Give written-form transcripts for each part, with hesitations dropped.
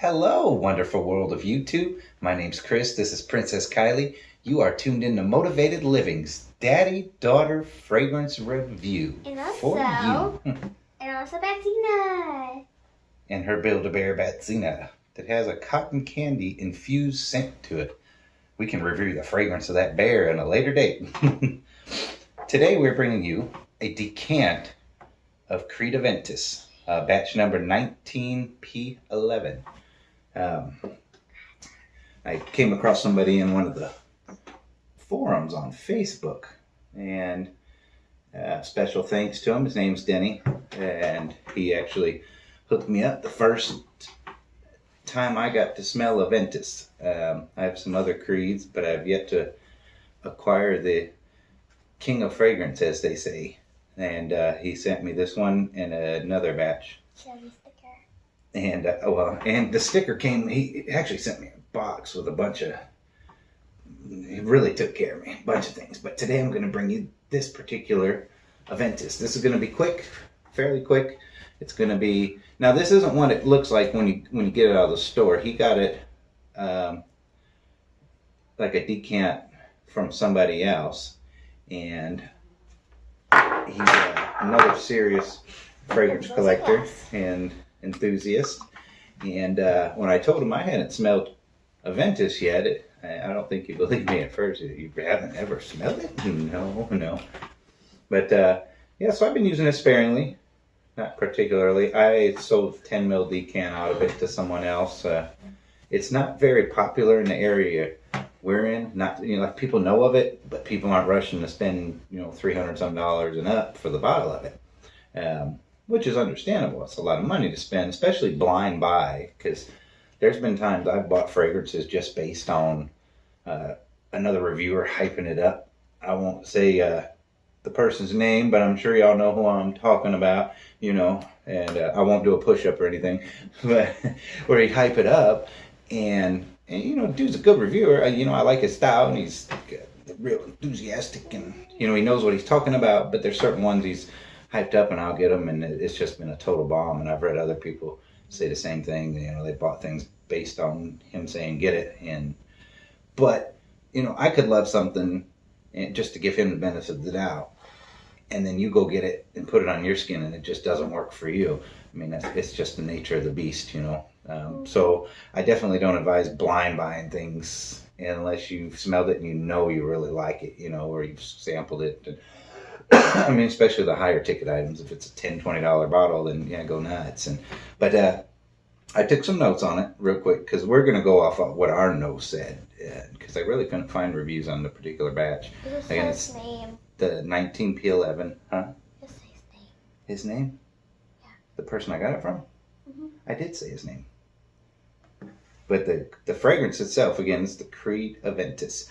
Hello, wonderful world of YouTube. My name's Chris. This is Princess Kylie. You are tuned in to Motivated Living's Daddy-Daughter Fragrance Review. And for also, you. and also Betsina. And her Build-A-Bear Betsina that has a cotton candy infused scent to it. We can review the fragrance of that bear in a later date. Today we're bringing you a decant of Creed Aventus, batch number 19P11. I came across somebody in one of the forums on Facebook, and special thanks to him. His name's Denny, and he actually hooked me up the first time I got to smell Aventus. I have some other Creeds, but I've yet to acquire the king of fragrance, as they say. And he sent me this one and another batch. And and the sticker came. He actually sent me a box with a bunch of. He really took care of me, a bunch of things. But today I'm going to bring you this particular Aventus. This is going to be quick, fairly quick. It's going to be now. This isn't what it looks like when you get it out of the store. He got it like a decant from somebody else, and he's another serious fragrance collector and enthusiast. And when I told him I hadn't smelled Aventus yet, I don't think he believed me at first. You haven't ever smelled it? No. But yeah, so I've been using it sparingly, not particularly. I sold 10 ml decant out of it to someone else. It's not very popular in the area we're in. Not like people know of it, but people aren't rushing to spend $300 some and up for the bottle of it. Which is understandable. It's a lot of money to spend, especially blind buy, because there's been times I've bought fragrances just based on another reviewer hyping it up. I won't say the person's name, but I'm sure y'all know who I'm talking about, and I won't do a push-up or anything, but where he hype it up, and dude's a good reviewer. I like his style, and he's real enthusiastic, and he knows what he's talking about, but there's certain ones he's hyped up and I'll get them, and it's just been a total bomb. And I've read other people say the same thing. They bought things based on him saying get it, but I could love something and just to give him the benefit of the doubt, and then you go get it and put it on your skin and it just doesn't work for you. It's just the nature of the beast, So I definitely don't advise blind buying things unless you've smelled it and you really like it, or you've sampled it. Especially the higher ticket items. If it's a $10, $20 bottle, then yeah, go nuts. But I took some notes on it real quick, because we're going to go off of what our notes said, because I really couldn't find reviews on the particular batch. Again, it's name? The 19P11, huh? Just say his name. His name? Yeah. The person I got it from? Mm-hmm. I did say his name. But the fragrance itself, again, is the Creed Aventus.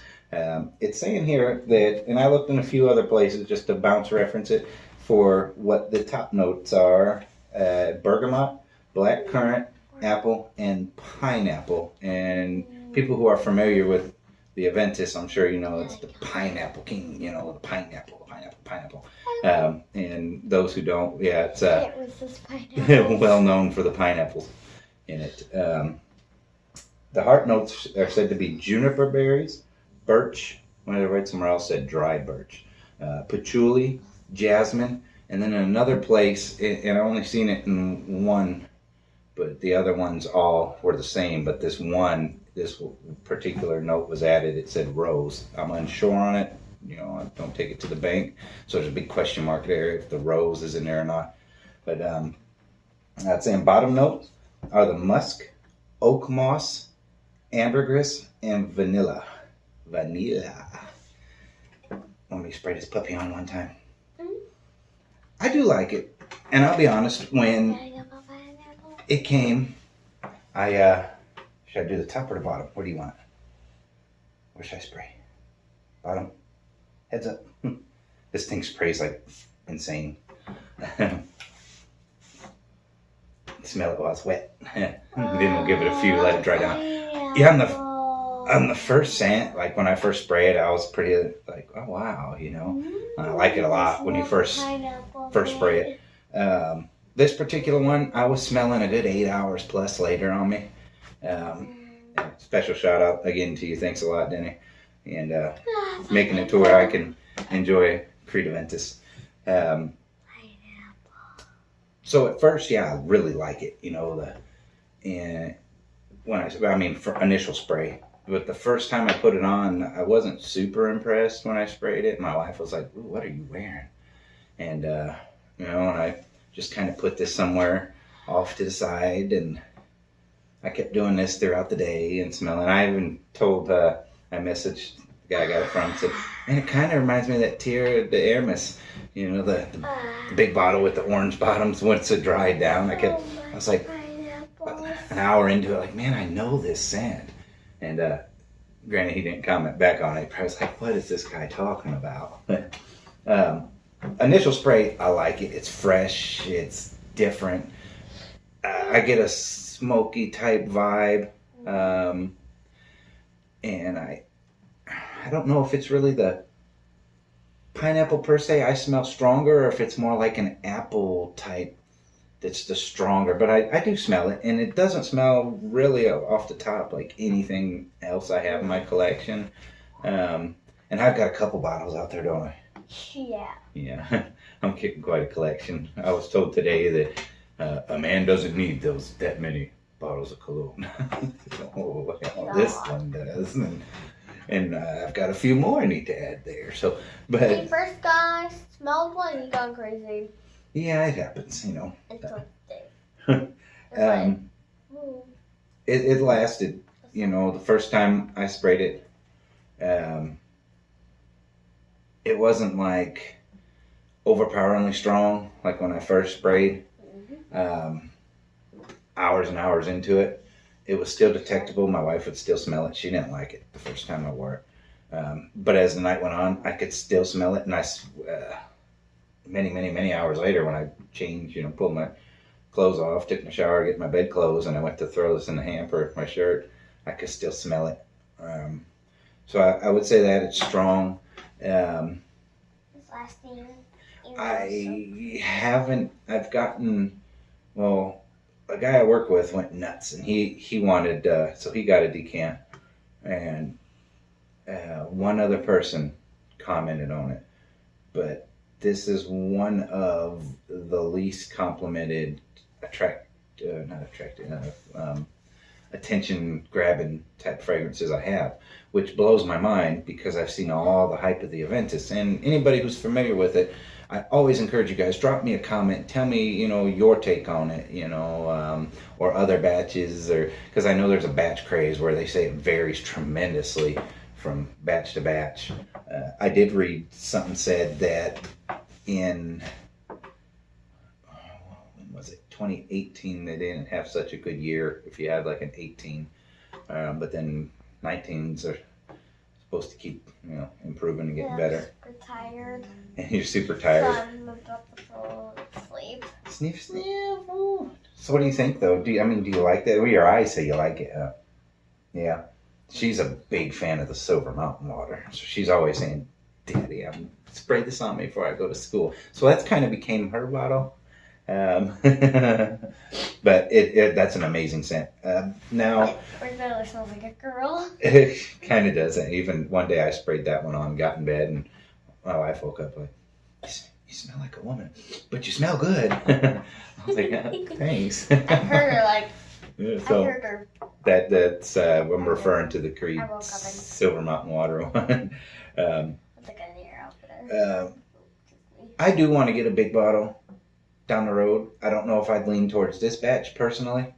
It's saying here that, and I looked in a few other places just to bounce reference it for what the top notes are: bergamot, black currant, apple, and pineapple. And people who are familiar with the Aventus, I'm sure it's the pineapple king, the pineapple. And those who don't, yeah, it's well known for the pineapples in it. The heart notes are said to be juniper berries, birch, when I read somewhere else said dry birch, patchouli, jasmine, and then in another place, and I only seen it in one, but the other ones all were the same, but this particular note was added. It said rose. I'm unsure on it. I don't take it to the bank, so there's a big question mark there if the rose is in there or not. But I'd say in bottom notes are the musk, oakmoss, ambergris, and vanilla. Let me spray this puppy on one time. I do like it, and I'll be honest, when it came, should I do the top or the bottom? Where do you want it? Where should I spray? Bottom? Heads up. This thing sprays like insane. Smell it while it's wet. Then we'll give it a few, let it dry down. Yeah, on the first scent, like when I first spray it, I was pretty like, oh wow, I like it a lot when you first spray it. This particular one, I was smelling a good 8 hours plus later on me. Special shout out again to you. Thanks a lot, Denny, and making it to where I can enjoy Creed Aventus. So at first, yeah, I really like it. You know, and for initial spray. But the first time I put it on, I wasn't super impressed when I sprayed it. My wife was like, "Ooh, what are you wearing?" And and I just kind of put this somewhere off to the side, and I kept doing this throughout the day and smelling. I even told, I messaged the guy I got it from, said, "Man, it kind of reminds me of that Tierra de Hermes, the big bottle with the orange bottoms once it dried down." I was like, an hour into it, like, man, I know this scent. And granted, he didn't comment back on it. I was like, what is this guy talking about? Initial spray, I like it. It's fresh. It's different. I get a smoky type vibe. And I don't know if it's really the pineapple per se. I smell stronger, or if it's more like an apple type that's the stronger, but I do smell it, and it doesn't smell really off the top like anything else I have in my collection. And I've got a couple bottles out there, don't I? Yeah. Yeah, I'm kicking quite a collection. I was told today that a man doesn't need that many bottles of cologne. Oh, well, this one does, and I've got a few more I need to add there. So, but When you first got smelled one, you gone crazy. Yeah, it happens, It's okay. It lasted, the first time I sprayed it, it wasn't like overpoweringly strong, like when I first sprayed. Hours and hours into it, it was still detectable. My wife would still smell it. She didn't like it the first time I wore it. But as the night went on, I could still smell it, and many hours later, when I changed, pulled my clothes off, took my shower, get my bed clothes, and I went to throw this in the hamper, my shirt, I could still smell it. So I would say that it's strong. I've gotten, a guy I work with went nuts, and he wanted, so he got a decant, and one other person commented on it, but this is one of the least complimented, attention-grabbing type fragrances I have, which blows my mind because I've seen all the hype of the Aventus. And anybody who's familiar with it, I always encourage you guys, drop me a comment, tell me, your take on it, or other batches, or because I know there's a batch craze where they say it varies tremendously from batch to batch. I did read something said that in, when was it, 2018, they didn't have such a good year if you had like an 18, but then 19s are supposed to keep improving and getting better. Super tired. And you're super tired. So I'm about to fall asleep. Sniff. Ooh. So what do you think though? Do you like that? Well, your eyes say you like it. Yeah. She's a big fan of the Silver Mountain water, so she's always saying, "Daddy, spray this on me before I go to school." So that's kind of became her bottle. But that's an amazing scent. Now, It smells like a girl. it kind of does. Even one day I sprayed that one on, got in bed, and my wife woke up like, "You smell like a woman, but you smell good." I was like, "Thanks." I heard her like. Yeah, so I heard her. that's I'm referring to the Creed I woke up and- Silver Mountain water one. What's it gonna hear out I do want to get a big bottle down the road. I don't know if I'd lean towards this batch personally.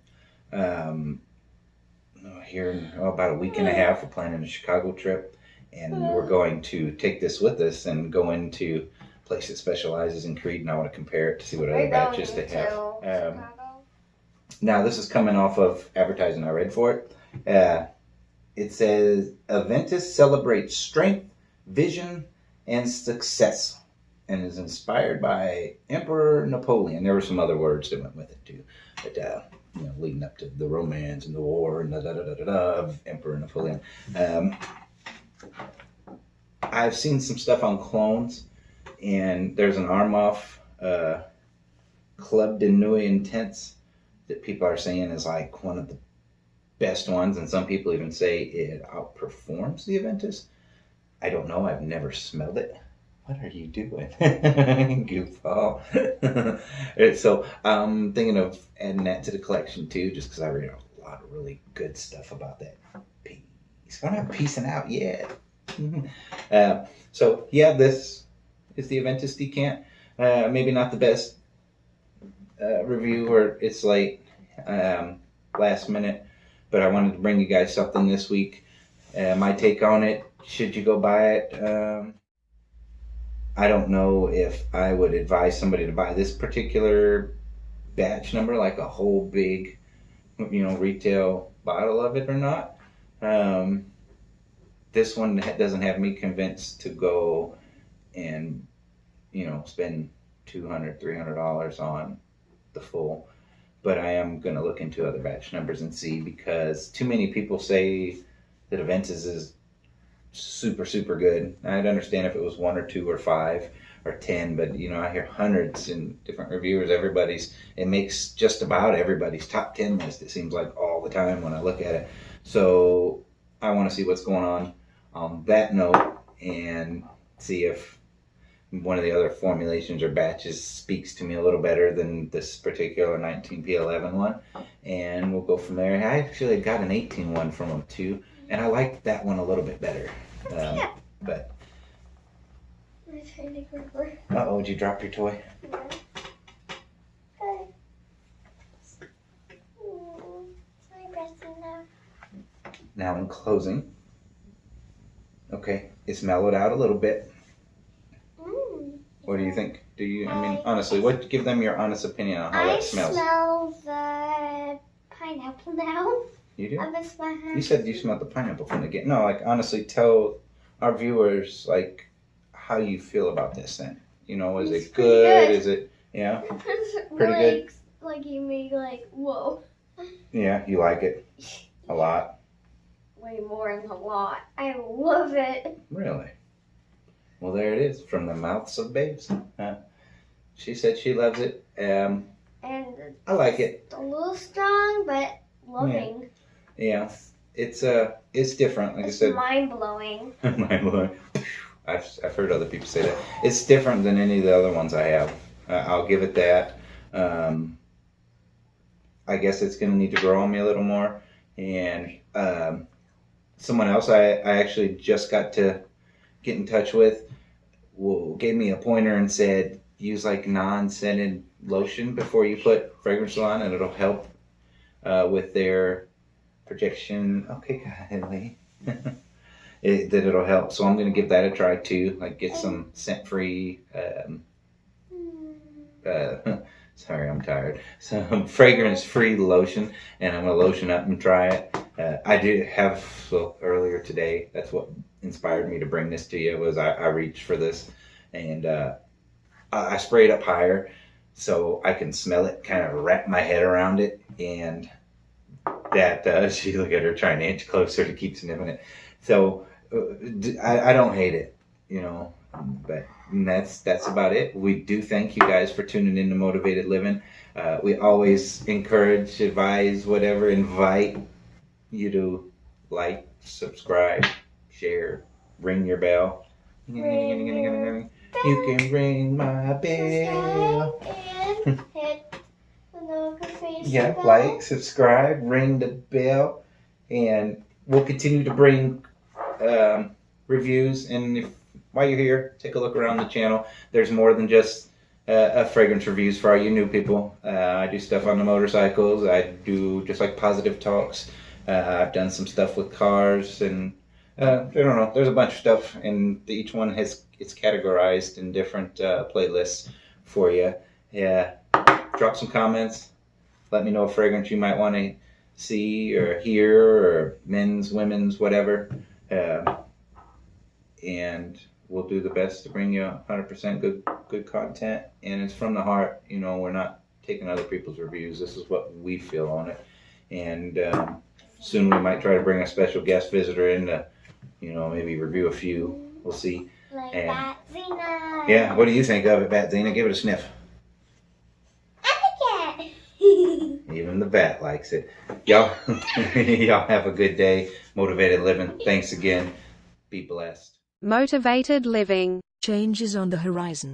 Here in about a week and a half, we're planning a Chicago trip, and we're going to take this with us and go into a place that specializes in Creed, and I want to compare it to see what other batches they have. Now, this is coming off of advertising I read for it. It says, Aventus celebrates strength, vision, and success, and is inspired by Emperor Napoleon. There were some other words that went with it too, but leading up to the romance and the war and of Emperor Napoleon. I've seen some stuff on clones, and there's an Armoff Club de Nuit Intense that people are saying is like one of the best ones, and some people even say it outperforms the Aventus. I don't know. I've never smelled it. What are you doing? Goofball. So I'm thinking of adding that to the collection too, just because I read a lot of really good stuff about that piece. We're not piecing out yet. So yeah, this is the Aventus Decant. Maybe not the best review, or it's late, last minute, but I wanted to bring you guys something this week. My take on it, should you go buy it? I don't know if I would advise somebody to buy this particular batch number, like a whole big, retail bottle of it or not. This one doesn't have me convinced to go and, spend $200, $300 on the full. But I am going to look into other batch numbers and see, because too many people say that Aventus is super, super good. I'd understand if it was 1 or 2 or 5 or 10, but I hear hundreds in different reviewers. It makes just about everybody's top 10 list, it seems like, all the time when I look at it. So I want to see what's going on that note, and see if one of the other formulations or batches speaks to me a little better than this particular 19P11 one, and we'll go from there. I actually got an 18 one from them too, and I liked that one a little bit better. But uh-oh, did you drop your toy? Yeah. Okay. Now in closing, okay, it's mellowed out a little bit. What do you think? Honestly, give them your honest opinion on how that smells. I smell the pineapple now. You do? Of my hand. You said you smelled the pineapple from the get. No, honestly, tell our viewers how you feel about this then. Is It's it good? good. Is it, yeah? It's Pretty good? Like you make whoa. Yeah, you like it a lot? Way more than a lot. I love it. Really? Well, there it is, from the mouths of babes. She said she loves it. And I like it. a little strong, but loving. Yeah, it's different. Like It's I said, mind blowing. mind blowing. I've heard other people say that. It's different than any of the other ones I have. I'll give it that. I guess it's going to need to grow on me a little more. And someone else I actually just got to get in touch with gave me a pointer and said, use non-scented lotion before you put fragrance on, and it'll help with their projection. Okay, Kylie. That it'll help. So I'm going to give that a try too. Get some scent-free, sorry, I'm tired. Some fragrance-free lotion, and I'm going to lotion up and try it. I did have, earlier today, that's what inspired me to bring this to you, was I reached for this, and I sprayed up higher so I can smell it, kind of wrap my head around it, and that, she look at her trying to inch closer to keep sniffing it. So I don't hate it, but that's about it. We do thank you guys for tuning in to Motivated Living. We always encourage, advise, invite you to like, subscribe, share, ring your bell. You can ring my bell. And hit the notification Yeah, bell. like, subscribe, ring the bell, and we'll continue to bring reviews. And while you're here, take a look around the channel. There's more than just fragrance reviews for all you new people. I do stuff on the motorcycles. I do just positive talks. I've done some stuff with cars, and I don't know. There's a bunch of stuff, and each one it's categorized in different playlists for you. Yeah, drop some comments. Let me know a fragrance you might want to see or hear, or men's, women's, whatever. And we'll do the best to bring you 100% good content, and it's from the heart. We're not taking other people's reviews. This is what we feel on it, and soon we might try to bring a special guest visitor in to, maybe review a few. We'll see. Like And Batzina. yeah, what do you think of it, Batzina? Give it a sniff. I like it. Even the bat likes it. Y'all, y'all have a good day. Motivated living. Thanks again. Be blessed. Motivated living. Change is on the horizon.